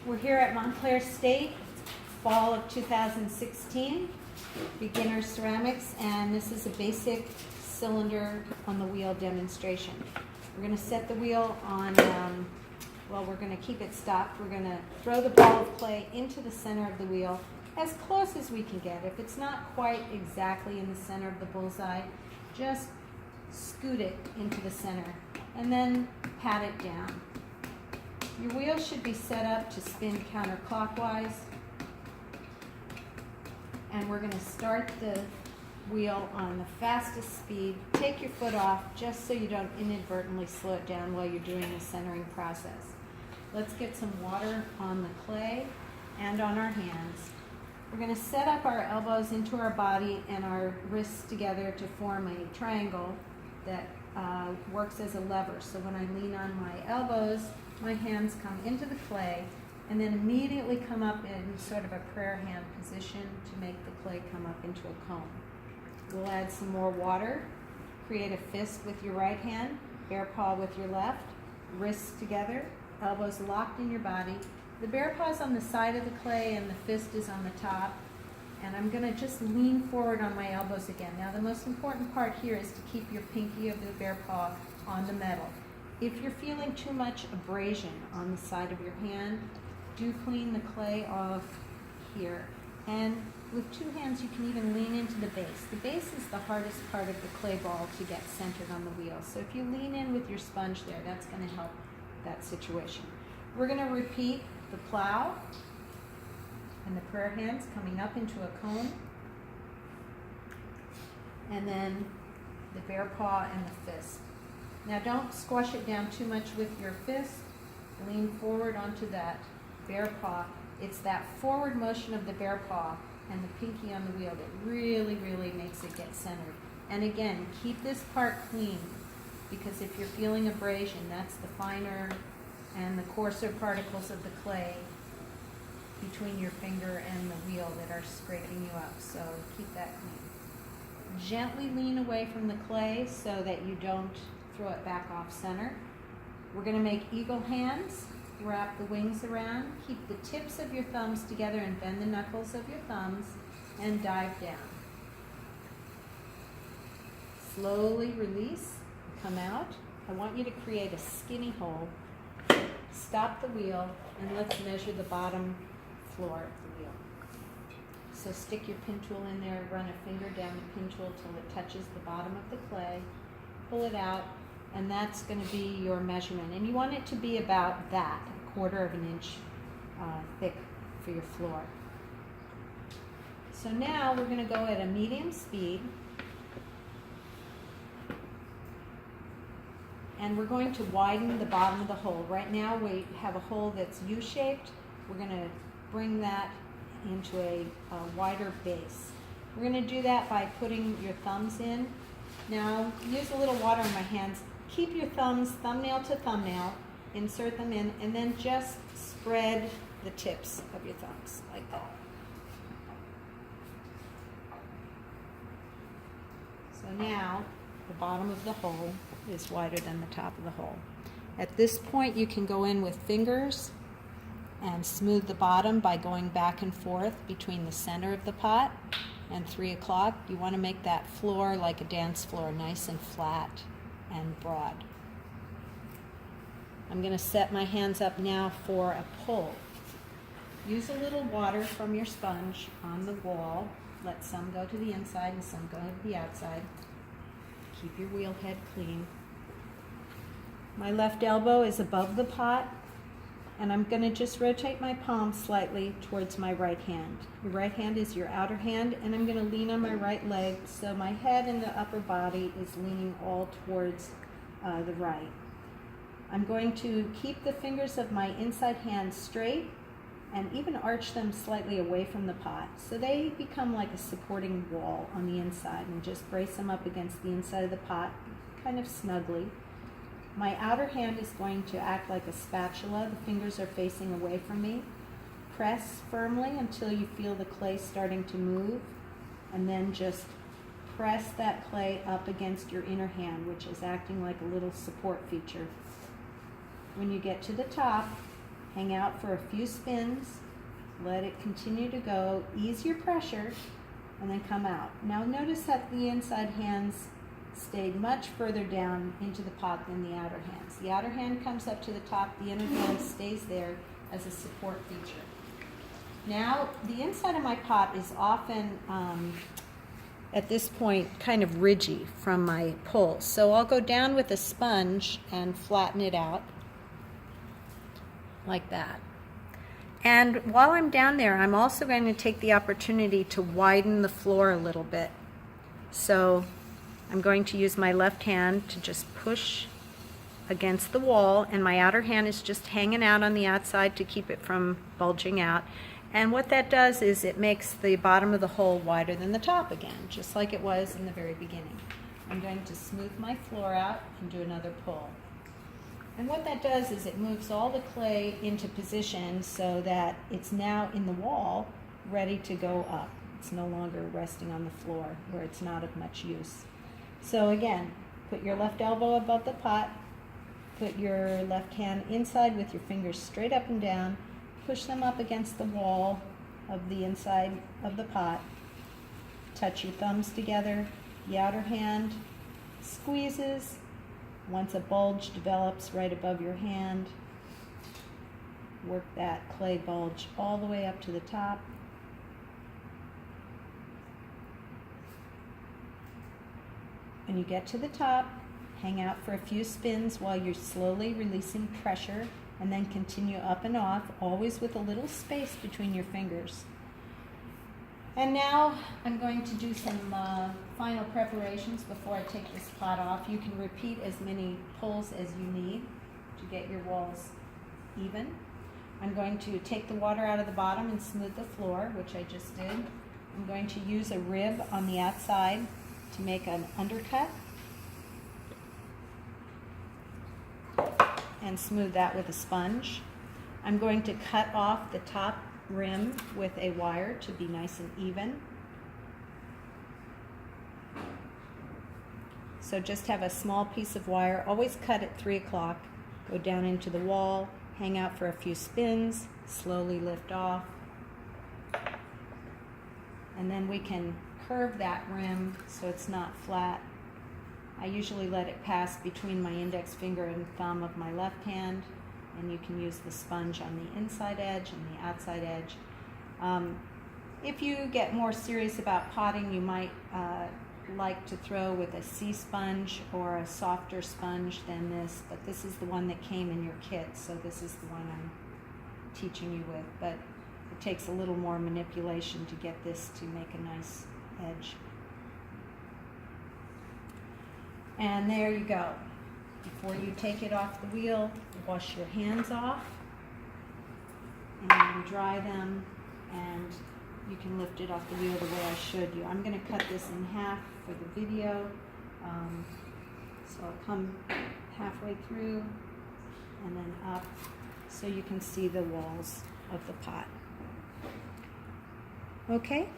We're here at Montclair State, fall of 2016, beginner ceramics, and this is a basic cylinder on the wheel demonstration. We're going to set the wheel on, we're going to keep it stopped. We're going to throw the ball of clay into the center of the wheel as close as we can get. If it's not quite exactly in the center of the bullseye, just scoot it into the center and then pat it down. Your wheel should be set up to spin counterclockwise, and we're going to start the wheel on the fastest speed. Take your foot off just so you don't inadvertently slow it down while you're doing the centering process. Let's get some water on the clay and on our hands. We're going to set up our elbows into our body and our wrists together to form a triangle that works as a lever. So when I lean on my elbows, my hands come into the clay and then immediately come up in sort of a prayer hand position to make the clay come up into a cone. We'll add some more water. Create a fist with your right hand, bear paw with your left, wrists together, elbows locked in your body. The bear paw is on the side of the clay and the fist is on the top. And I'm going to just lean forward on my elbows again. Now the most important part here is to keep your pinky of the bear paw on the metal. If you're feeling too much abrasion on the side of your hand, do clean the clay off here. And with two hands you can even lean into the base. The base is the hardest part of the clay ball to get centered on the wheel. So if you lean in with your sponge there, that's going to help that situation. We're going to repeat the plow and the prayer hands coming up into a cone, and then the bear paw and the fist. Now don't squash it down too much with your fist. Lean forward onto that bear paw. It's that forward motion of the bear paw and the pinky on the wheel that really, really makes it get centered. And again, keep this part clean, because if you're feeling abrasion, that's the finer and the coarser particles of the clay between your finger and the wheel that are scraping you up. So keep that clean. Gently lean away from the clay so that you don't throw it back off center. We're going to make eagle hands. Wrap the wings around. Keep the tips of your thumbs together and bend the knuckles of your thumbs and dive down. Slowly release, come out. I want you to create a skinny hole. Stop the wheel and let's measure the bottom floor of the wheel. So stick your pin tool in there, run a finger down the pin tool till it touches the bottom of the clay, pull it out, and that's going to be your measurement. And you want it to be about that, 1/4 of an inch thick for your floor. So now we're going to go at a medium speed, and we're going to widen the bottom of the hole. Right now we have a hole that's U-shaped. We're going to bring that into a wider base. We're going to do that by putting your thumbs in. Now use a little water on my hands. Keep your thumbs thumbnail to thumbnail, insert them in, and then just spread the tips of your thumbs like that. So now the bottom of the hole is wider than the top of the hole. At this point you can go in with fingers and smooth the bottom by going back and forth between the center of the pot and 3 o'clock. You want to make that floor like a dance floor, nice and flat and broad. I'm going to set my hands up now for a pull. Use a little water from your sponge on the wall. Let some go to the inside and some go to the outside. Keep your wheel head clean. My left elbow is above the pot, and I'm going to just rotate my palm slightly towards my right hand. Your right hand is your outer hand, and I'm going to lean on my right leg so my head and the upper body is leaning all towards the right. I'm going to keep the fingers of my inside hand straight and even arch them slightly away from the pot so they become like a supporting wall on the inside, and just brace them up against the inside of the pot kind of snugly. My outer hand is going to act like a spatula. The fingers are facing away from me. Press firmly until you feel the clay starting to move, and then just press that clay up against your inner hand, which is acting like a little support feature. When you get to the top, hang out for a few spins, let it continue to go, ease your pressure, and then come out. Now notice that the inside hands stayed much further down into the pot than the outer hands. The outer hand comes up to the top, the inner hand stays there as a support feature. Now, the inside of my pot is often, at this point, kind of ridgy from my pulls. So I'll go down with a sponge and flatten it out like that. And while I'm down there, I'm also going to take the opportunity to widen the floor a little bit. So I'm going to use my left hand to just push against the wall, and my outer hand is just hanging out on the outside to keep it from bulging out. And what that does is it makes the bottom of the hole wider than the top again, just like it was in the very beginning. I'm going to smooth my floor out and do another pull. And what that does is it moves all the clay into position so that it's now in the wall, ready to go up. It's no longer resting on the floor where it's not of much use. So again, put your left elbow above the pot, put your left hand inside with your fingers straight up and down, push them up against the wall of the inside of the pot, touch your thumbs together, the outer hand squeezes. Once a bulge develops right above your hand, work that clay bulge all the way up to the top. When you get to the top, hang out for a few spins while you're slowly releasing pressure, and then continue up and off, always with a little space between your fingers. And now I'm going to do some final preparations before I take this pot off. You can repeat as many pulls as you need to get your walls even. I'm going to take the water out of the bottom and smooth the floor, which I just did. I'm going to use a rib on the outside to make an undercut and smooth that with a sponge. I'm going to cut off the top rim with a wire to be nice and even. So just have a small piece of wire, always cut at 3 o'clock, go down into the wall, hang out for a few spins, slowly lift off, and then we can curve that rim so it's not flat. I usually let it pass between my index finger and thumb of my left hand, and you can use the sponge on the inside edge and the outside edge. If you get more serious about potting, you might like to throw with a sea sponge or a softer sponge than this, but this is the one that came in your kit, so this is the one I'm teaching you with. But it takes a little more manipulation to get this to make a nice edge. And there you go. Before you take it off the wheel, wash your hands off and dry them, and you can lift it off the wheel the way I showed you. I'm going to cut this in half for the video, so I'll come halfway through and then up so you can see the walls of the pot. Okay?